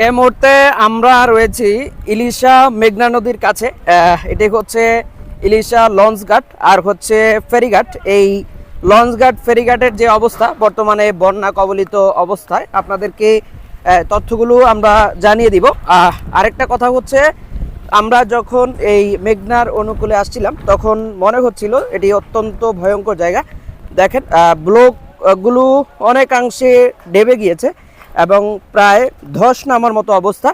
এই মুহূর্তে আমরা রয়েছি ইলিশা মেঘনা নদীর কাছে। এটি হচ্ছে ইলিশা লঞ্চঘাট আর হচ্ছে ফেরিঘাট। এই লঞ্চঘাট ফেরিঘাটের যে অবস্থা বর্তমানে বন্যা কবলিত অবস্থায় আপনাদেরকে তথ্যগুলো আমরা জানিয়ে দিব। আরেকটা কথা হচ্ছে, আমরা যখন এই মেঘনার অনুকূলে আসছিলাম তখন মনে হচ্ছিল এটি অত্যন্ত ভয়ঙ্কর জায়গা। দেখেন ব্লকগুলো অনেকাংশে ডেবে গিয়েছে এবং প্রায় ধস নামার মতো অবস্থা।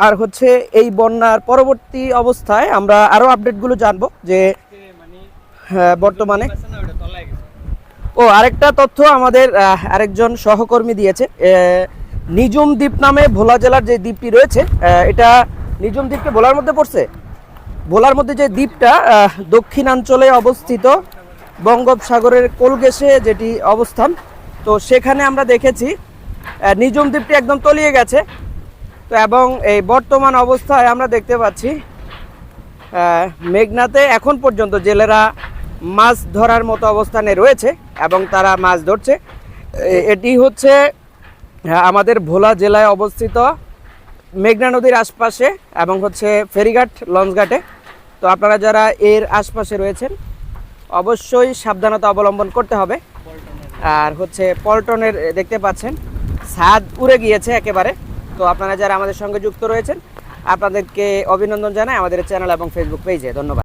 আর হচ্ছে এই বন্যার পরবর্তী অবস্থায় আমরা আরও আপডেটগুলো জানবো যে বর্তমানে আরেকটা তথ্য আমাদের আরেকজন সহকর্মী দিয়েছে। নিজুম দ্বীপ নামে ভোলা জেলার যে দ্বীপটি রয়েছে, এটা নিজুম দ্বীপকে ভোলার মধ্যে পড়ছে। ভোলার মধ্যে যে দ্বীপটা দক্ষিণাঞ্চলে অবস্থিত, বঙ্গোপসাগরের কোলগেসে যেটি অবস্থান, তো সেখানে আমরা দেখেছি নিজুম দ্বীপটি একদম তলিয়ে গেছে। তো এবং এই বর্তমান অবস্থায় আমরা দেখতে পাচ্ছি মেঘনাতে এখন পর্যন্ত জেলেরা মাছ ধরার মতো অবস্থানে রয়েছে এবং তারা মাছ ধরছে। এটি হচ্ছে আমাদের ভোলা জেলায় অবস্থিত মেঘনা নদীর আশপাশে এবং হচ্ছে ফেরিঘাট লঞ্চঘাটে। তো আপনারা যারা এর আশপাশে রয়েছেন অবশ্যই সাবধানতা অবলম্বন করতে হবে। আর হচ্ছে পল্টনের দেখতে পাচ্ছেন ছাদ উড়ে গিয়েছে একেবারে। তো আপনারা যারা আমাদের সঙ্গে যুক্ত রয়েছেন আপনাদেরকে অভিনন্দন জানাই আমাদের চ্যানেল এবং ফেসবুক পেজে। ধন্যবাদ।